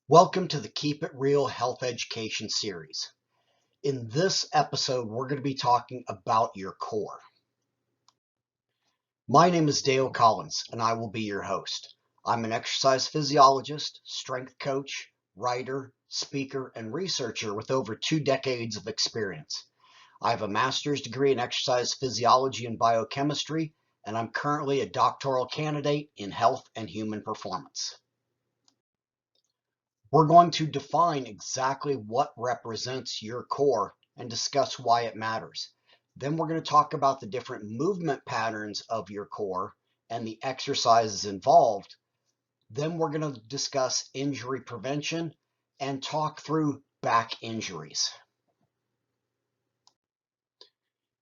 Welcome to the Keep It Real Health Education series. In this episode, we're going to be talking about your core. My name is Dale Collins, and I will be your host. I'm an exercise physiologist, strength coach, writer, speaker, and researcher with over 2 decades of experience. I have a master's degree in exercise physiology and biochemistry, and I'm currently a doctoral candidate in health and human performance. We're going to define exactly what represents your core and discuss why it matters. Then we're going to talk about the different movement patterns of your core and the exercises involved. Then we're going to discuss injury prevention and talk through back injuries.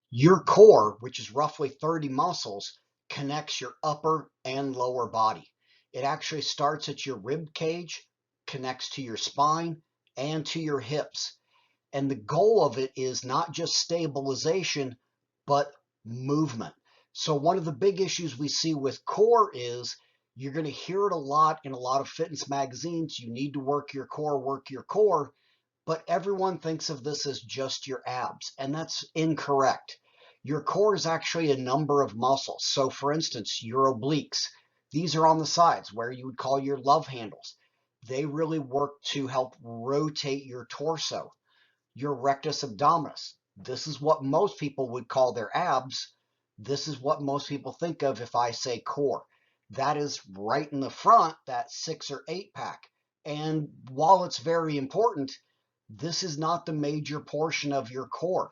Your core, which is roughly 30 muscles, connects your upper and lower body. It actually starts at your rib cage, connects to your spine and to your hips. And the goal of it is not just stabilization, but movement. So one of the big issues we see with core is you're going to hear it a lot in a lot of fitness magazines. You need to work your core, but everyone thinks of this as just your abs, and that's incorrect. Your core is actually a number of muscles. So for instance, your obliques, these are on the sides where you would call your love handles. They really work to help rotate your torso. Your rectus abdominis, this is what most people would call their abs. This is what most people think of if I say core. That is right in the front, that 6 or 8 pack. And while it's very important, this is not the major portion of your core.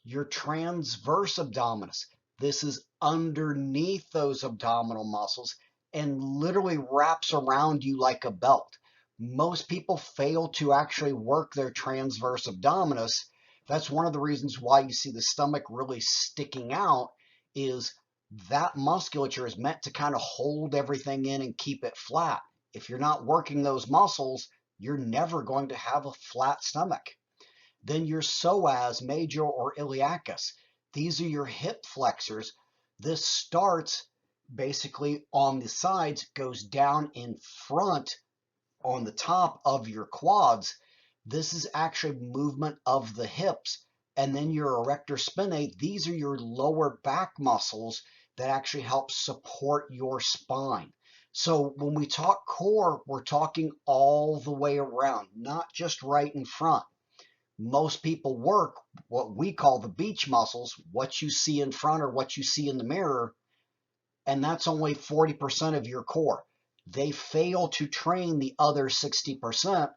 Your transverse abdominis, this is underneath those abdominal muscles and literally wraps around you like a belt. Most people fail to actually work their transverse abdominis. That's one of the reasons why you see the stomach really sticking out, is that musculature is meant to kind of hold everything in and keep it flat. If you're not working those muscles, you're never going to have a flat stomach. Then your psoas major or iliacus. These are your hip flexors. This starts basically on the sides, goes down in front on the top of your quads. This is actually movement of the hips. And then your erector spinae, these are your lower back muscles that actually help support your spine. So when we talk core, we're talking all the way around, not just right in front. Most people work what we call the beach muscles, what you see in front or what you see in the mirror, and that's only 40% of your core. They fail to train the other 60%,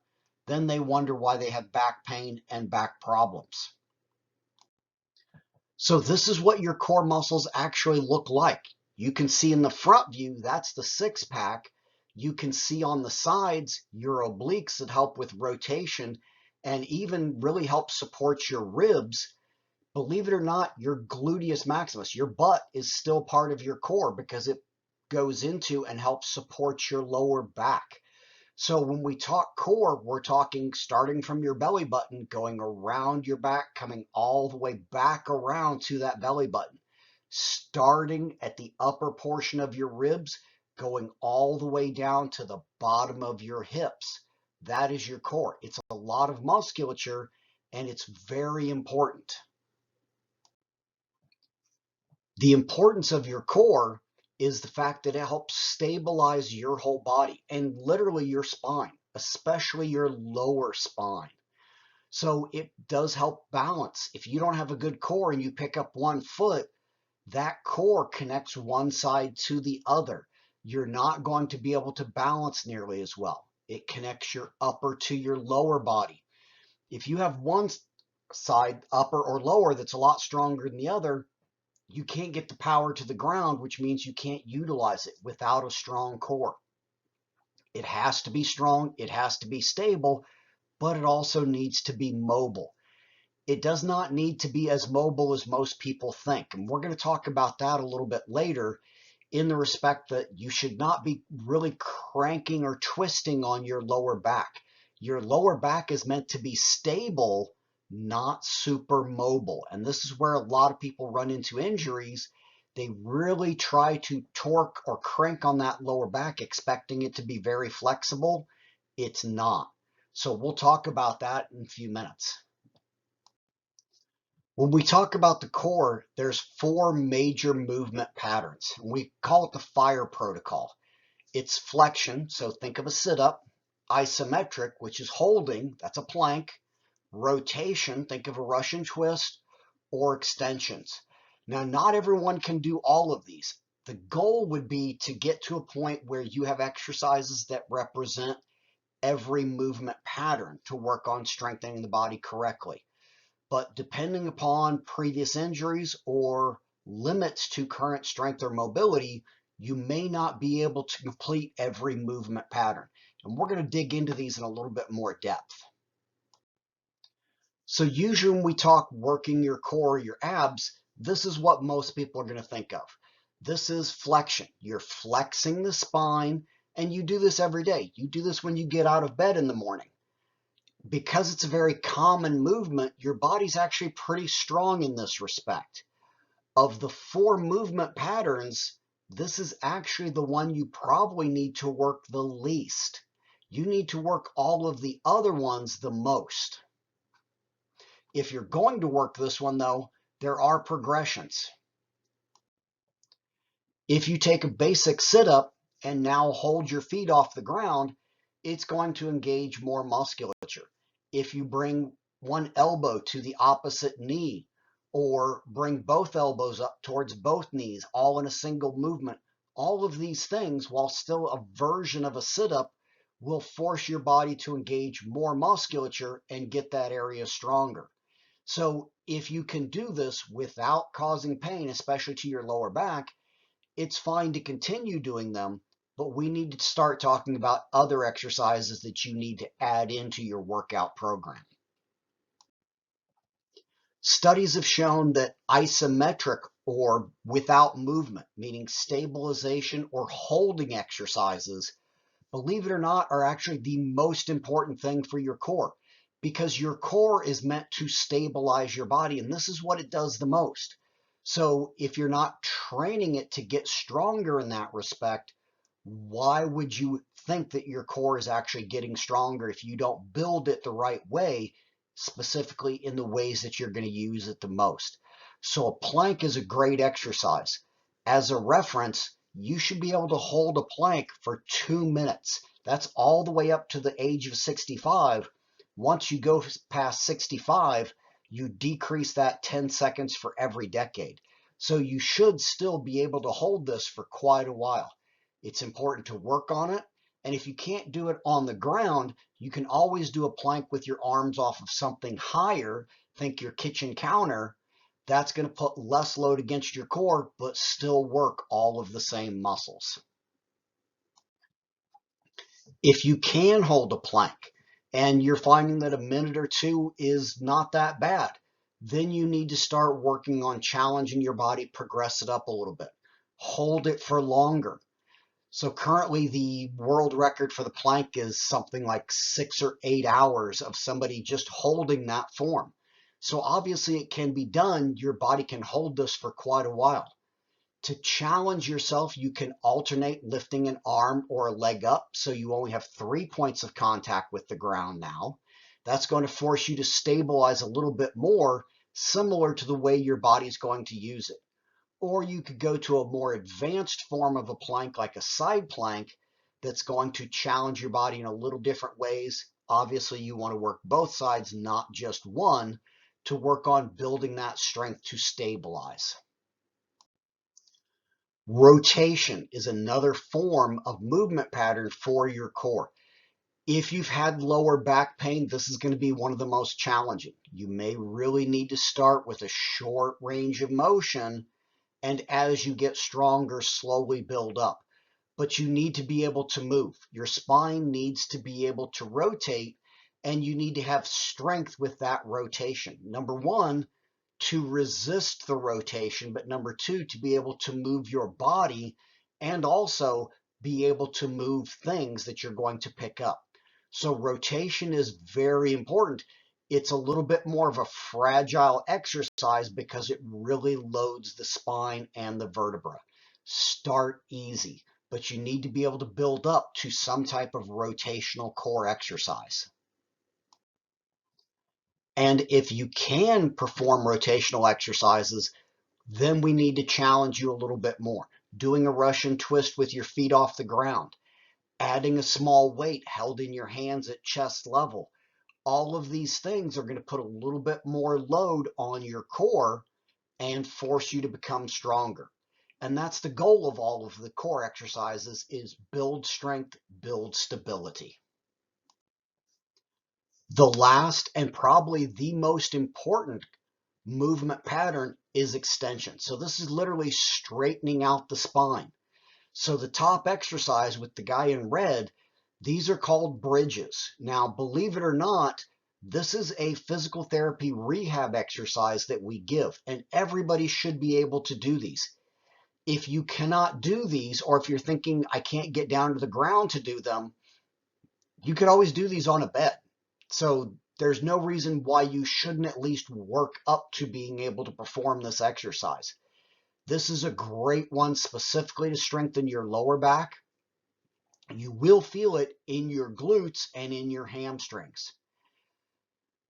then they wonder why they have back pain and back problems. So this is what your core muscles actually look like. You can see in the front view, that's the 6-pack. You can see on the sides, your obliques that help with rotation and even really help support your ribs. Believe it or not, your gluteus maximus, your butt, is still part of your core because it goes into and helps support your lower back. So when we talk core, we're talking starting from your belly button, going around your back, coming all the way back around to that belly button, starting at the upper portion of your ribs, going all the way down to the bottom of your hips. That is your core. It's a lot of musculature and it's very important. The importance of your core is the fact that it helps stabilize your whole body and literally your spine, especially your lower spine. So it does help balance. If you don't have a good core and you pick up one foot, that core connects one side to the other. You're not going to be able to balance nearly as well. It connects your upper to your lower body. If you have one side, upper or lower, that's a lot stronger than the other, you can't get the power to the ground, which means you can't utilize it without a strong core. It has to be strong, it has to be stable, but it also needs to be mobile. It does not need to be as mobile as most people think. And we're going to talk about that a little bit later, in the respect that you should not be really cranking or twisting on your lower back. Your lower back is meant to be stable, not super mobile. And this is where a lot of people run into injuries. They really try to torque or crank on that lower back, expecting it to be very flexible, It's not. So we'll talk about that in a few minutes. When we talk about the core, there's four major movement patterns. We call it the FIRE protocol. It's flexion, so think of a sit-up. Isometric, which is holding, that's a plank. Rotation, think of a Russian twist, or extensions. Now, not everyone can do all of these. The goal would be to get to a point where you have exercises that represent every movement pattern to work on strengthening the body correctly. But depending upon previous injuries or limits to current strength or mobility, you may not be able to complete every movement pattern. And we're going to dig into these in a little bit more depth. So usually when we talk working your core, your abs, this is what most people are going to think of. This is flexion. You're flexing the spine, and you do this every day. You do this when you get out of bed in the morning. Because it's a very common movement, your body's actually pretty strong in this respect. Of the four movement patterns, this is actually the one you probably need to work the least. You need to work all of the other ones the most. If you're going to work this one, though, there are progressions. If you take a basic sit-up and now hold your feet off the ground, it's going to engage more musculature. If you bring one elbow to the opposite knee or bring both elbows up towards both knees, all in a single movement, all of these things, while still a version of a sit-up, will force your body to engage more musculature and get that area stronger. So if you can do this without causing pain, especially to your lower back, it's fine to continue doing them, but we need to start talking about other exercises that you need to add into your workout program. Studies have shown that isometric or without movement, meaning stabilization or holding exercises, believe it or not, are actually the most important thing for your core, because your core is meant to stabilize your body, and this is what it does the most. So if you're not training it to get stronger in that respect, why would you think that your core is actually getting stronger if you don't build it the right way, specifically in the ways that you're going to use it the most? So a plank is a great exercise. As a reference, you should be able to hold a plank for 2 minutes. That's all the way up to the age of 65. Once you go past 65, you decrease that 10 seconds for every decade. So you should still be able to hold this for quite a while. It's important to work on it. And if you can't do it on the ground, you can always do a plank with your arms off of something higher. Think your kitchen counter. That's going to put less load against your core, but still work all of the same muscles. If you can hold a plank and you're finding that a minute or two is not that bad, then you need to start working on challenging your body, progress it up a little bit. Hold it for longer. So currently the world record for the plank is something like 6 or 8 hours of somebody just holding that form. So obviously it can be done. Your body can hold this for quite a while. To challenge yourself, you can alternate lifting an arm or a leg up, so you only have 3 points of contact with the ground now. That's going to force you to stabilize a little bit more, similar to the way your body's going to use it. Or you could go to a more advanced form of a plank, like a side plank, that's going to challenge your body in a little different ways. Obviously, you want to work both sides, not just one, to work on building that strength to stabilize. Rotation is another form of movement pattern for your core. If you've had lower back pain, this is going to be one of the most challenging. You may really need to start with a short range of motion, and as you get stronger, slowly build up. But you need to be able to move. Your spine needs to be able to rotate, and you need to have strength with that rotation. Number one, to resist the rotation, but number two, to be able to move your body and also be able to move things that you're going to pick up. So rotation is very important. It's a little bit more of a fragile exercise because it really loads the spine and the vertebra. Start easy, but you need to be able to build up to some type of rotational core exercise. And if you can perform rotational exercises, then we need to challenge you a little bit more. Doing a Russian twist with your feet off the ground, adding a small weight held in your hands at chest level. All of these things are going to put a little bit more load on your core and force you to become stronger. And that's the goal of all of the core exercises, is build strength, build stability. The last and probably the most important movement pattern is extension. So this is literally straightening out the spine. So the top exercise with the guy in red, these are called bridges. Now, believe it or not, this is a physical therapy rehab exercise that we give, and everybody should be able to do these. If you cannot do these, or if you're thinking, I can't get down to the ground to do them, you could always do these on a bed. So there's no reason why you shouldn't at least work up to being able to perform this exercise. This is a great one specifically to strengthen your lower back. You will feel it in your glutes and in your hamstrings.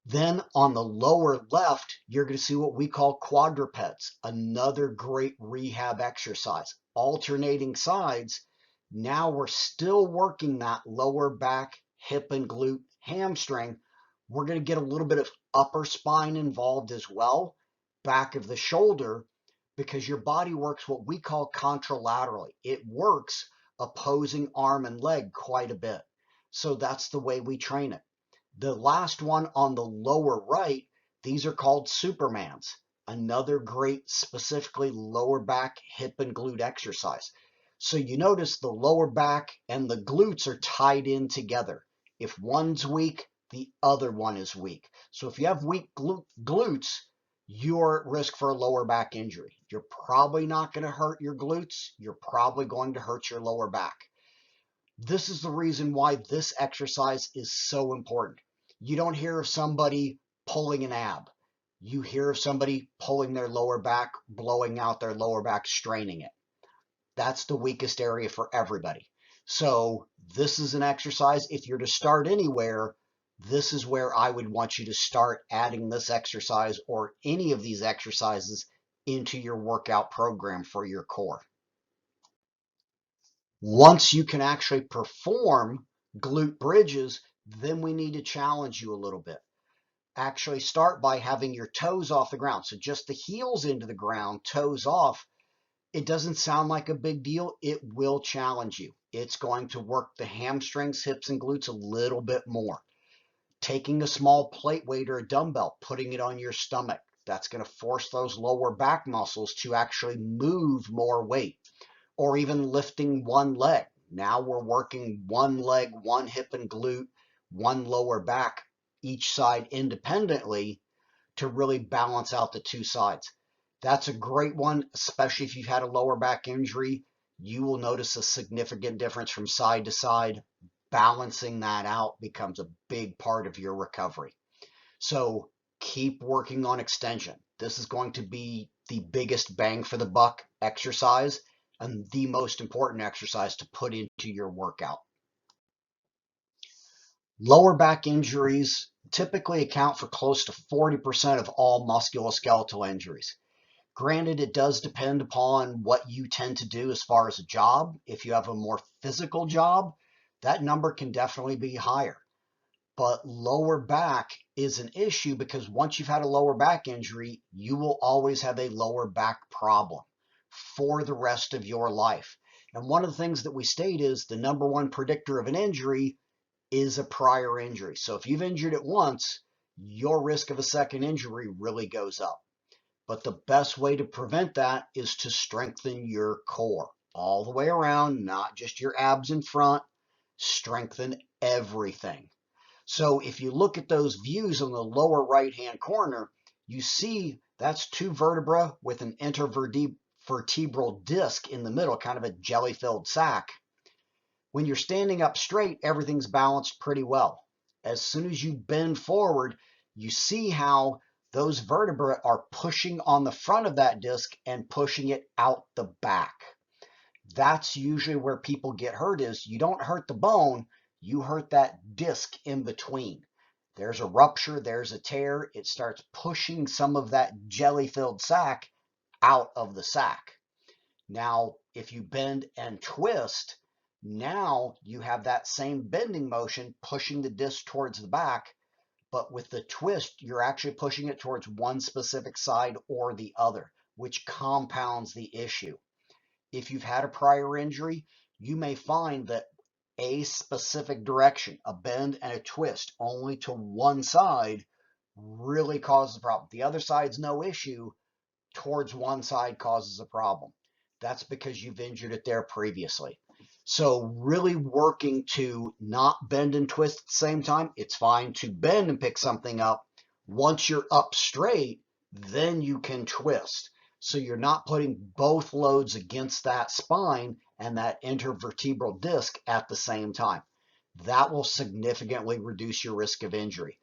Then on the lower left, you're going to see what we call quadrupeds, another great rehab exercise. Alternating sides, now we're still working that lower back, hip and glute, hamstring. We're going to get a little bit of upper spine involved as well, back of the shoulder, because your body works what we call contralaterally. It works opposing arm and leg quite a bit. So that's the way we train it. The last one on the lower right, these are called Supermans. Another great specifically lower back, hip and glute exercise. So you notice the lower back and the glutes are tied in together. If one's weak, the other one is weak. So if you have weak glutes, you're at risk for a lower back injury. You're probably not going to hurt your glutes. You're probably going to hurt your lower back. This is the reason why this exercise is so important. You don't hear of somebody pulling an ab. You hear of somebody pulling their lower back, blowing out their lower back, straining it. That's the weakest area for everybody. So this is an exercise. If you're to start anywhere, this is where I would want you to start adding this exercise or any of these exercises into your workout program for your core. Once you can actually perform glute bridges, then we need to challenge you a little bit. Actually start by having your toes off the ground. So just the heels into the ground, toes off. It doesn't sound like a big deal. It will challenge you. It's going to work the hamstrings, hips, and glutes a little bit more. Taking a small plate weight or a dumbbell, putting it on your stomach, that's going to force those lower back muscles to actually move more weight. Or even lifting one leg. Now we're working one leg, one hip and glute, one lower back, each side independently to really balance out the two sides. That's a great one, especially if you've had a lower back injury. You will notice a significant difference from side to side. Balancing that out becomes a big part of your recovery. So keep working on extension. This is going to be the biggest bang for the buck exercise and the most important exercise to put into your workout. Lower back injuries typically account for close to 40% of all musculoskeletal injuries. Granted, it does depend upon what you tend to do as far as a job. If you have a more physical job, that number can definitely be higher. But lower back is an issue because once you've had a lower back injury, you will always have a lower back problem for the rest of your life. And one of the things that we state is the number one predictor of an injury is a prior injury. So if you've injured it once, your risk of a second injury really goes up. But the best way to prevent that is to strengthen your core all the way around, not just your abs in front. Strengthen everything. So if you look at those views on the lower right-hand corner, you see that's two vertebrae with an intervertebral disc in the middle, kind of a jelly-filled sac. When you're standing up straight, everything's balanced pretty well. As soon as you bend forward, you see how those vertebrae are pushing on the front of that disc and pushing it out the back. That's usually where people get hurt. Is you don't hurt the bone, you hurt that disc in between. There's a rupture, there's a tear, it starts pushing some of that jelly-filled sac out of the sac. Now, if you bend and twist, now you have that same bending motion pushing the disc towards the back, but with the twist, you're actually pushing it towards one specific side or the other, which compounds the issue. If you've had a prior injury, you may find that a specific direction, a bend and a twist only to one side, really causes a problem. The other side's no issue, towards one side causes a problem. That's because you've injured it there previously. So really working to not bend and twist at the same time. It's fine to bend and pick something up. Once you're up straight, then you can twist. So you're not putting both loads against that spine and that intervertebral disc at the same time. That will significantly reduce your risk of injury.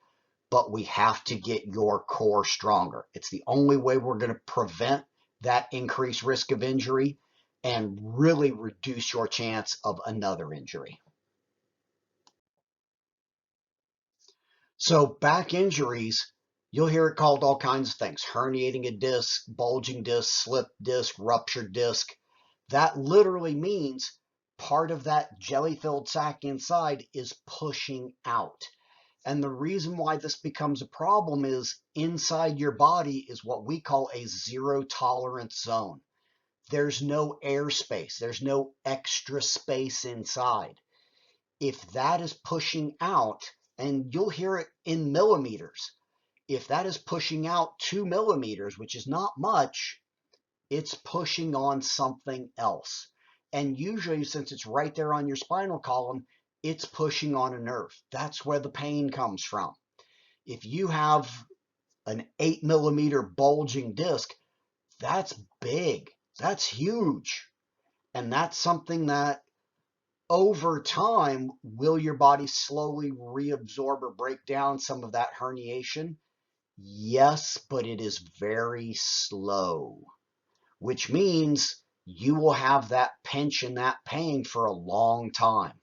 But we have to get your core stronger. It's the only way we're going to prevent that increased risk of injury and really reduce your chance of another injury. So back injuries, you'll hear it called all kinds of things: herniating a disc, bulging disc, slip disc, ruptured disc. That literally means part of that jelly-filled sac inside is pushing out. And the reason why this becomes a problem is inside your body is what we call a zero tolerance zone. There's no airspace. There's no extra space inside. If that is pushing out, and you'll hear it in millimeters, if that is pushing out 2 millimeters, which is not much, it's pushing on something else. And usually, since it's right there on your spinal column, it's pushing on a nerve. That's where the pain comes from. If you have an 8 millimeter bulging disc, that's big. That's huge. And that's something that over time, will your body slowly reabsorb or break down some of that herniation? Yes, but it is very slow, which means you will have that pinch and that pain for a long time.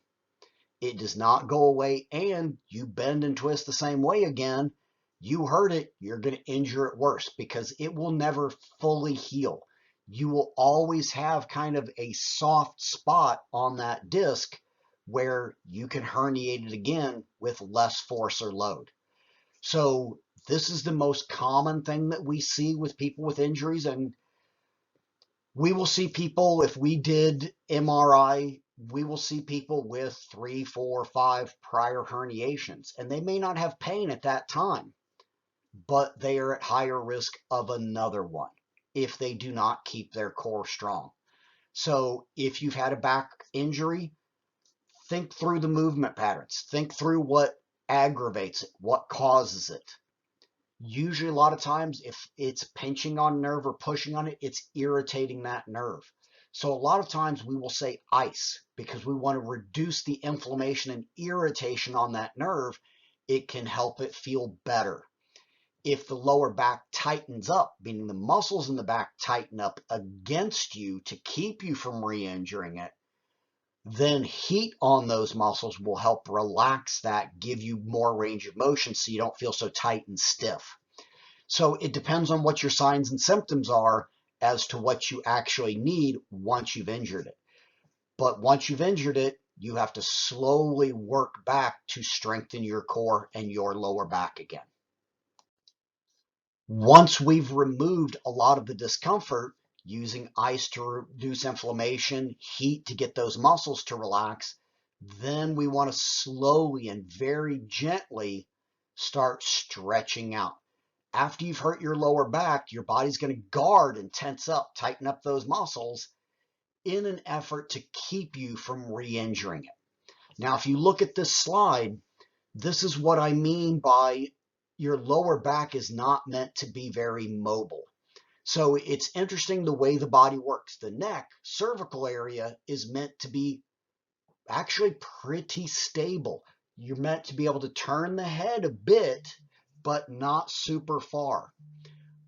It does not go away, and you bend and twist the same way again, you hurt it, you're going to injure it worse because it will never fully heal. You will always have kind of a soft spot on that disc where you can herniate it again with less force or load. So this is the most common thing that we see with people with injuries, and we will see people, if we did MRI, we will see people with 3, 4, 5 prior herniations, and they may not have pain at that time, but they are at higher risk of another one if they do not keep their core strong. So if you've had a back injury, think through the movement patterns. Think through what aggravates it, what causes it. Usually, a lot of times, if it's pinching on a nerve or pushing on it, it's irritating that nerve. So a lot of times we will say ice because we want to reduce the inflammation and irritation on that nerve. It can help it feel better. If the lower back tightens up, meaning the muscles in the back tighten up against you to keep you from re-injuring it, then heat on those muscles will help relax that, give you more range of motion so you don't feel so tight and stiff. So it depends on what your signs and symptoms are as to what you actually need once you've injured it. But once you've injured it, you have to slowly work back to strengthen your core and your lower back again. Once we've removed a lot of the discomfort, using ice to reduce inflammation, heat to get those muscles to relax, then we want to slowly and very gently start stretching out. After you've hurt your lower back, your body's going to guard and tense up, tighten up those muscles in an effort to keep you from re-injuring it. Now, if you look at this slide, this is what I mean by your lower back is not meant to be very mobile. So it's interesting the way the body works. The neck, cervical area is meant to be actually pretty stable. You're meant to be able to turn the head a bit, but not super far.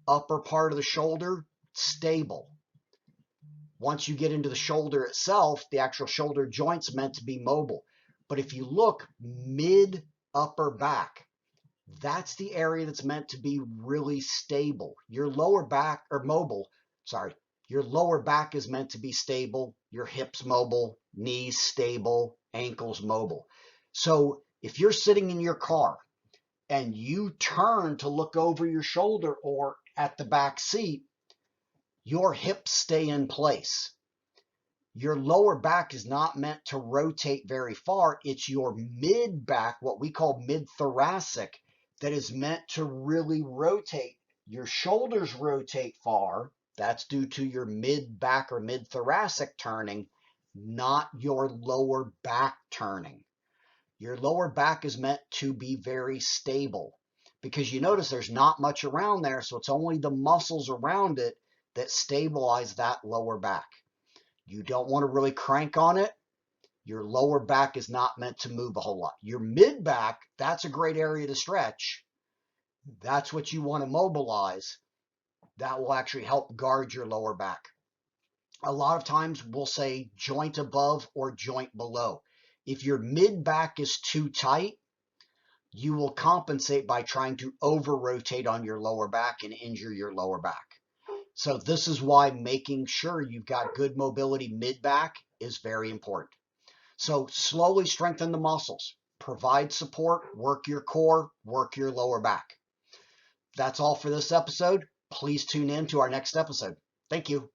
Upper part of the shoulder, stable. Once you get into the shoulder itself, the actual shoulder joint's meant to be mobile. But if you look mid upper back, that's the area that's meant to be really stable. Your lower back, or mobile, sorry, your lower back is meant to be stable, your hips mobile, knees stable, ankles mobile. So if you're sitting in your car and you turn to look over your shoulder or at the back seat, your hips stay in place. Your lower back is not meant to rotate very far. It's your mid back, what we call mid thoracic, that is meant to really rotate. Your shoulders rotate far. That's due to your mid back or mid thoracic turning, not your lower back turning. Your lower back is meant to be very stable because you notice there's not much around there. So it's only the muscles around it that stabilize that lower back. You don't want to really crank on it. Your lower back is not meant to move a whole lot. Your mid back, that's a great area to stretch. That's what you want to mobilize. That will actually help guard your lower back. A lot of times we'll say joint above or joint below. If your mid back is too tight, you will compensate by trying to over rotate on your lower back and injure your lower back. So this is why making sure you've got good mobility mid-back is very important. So slowly strengthen the muscles, provide support, work your core, work your lower back. That's all for this episode. Please tune in to our next episode. Thank you.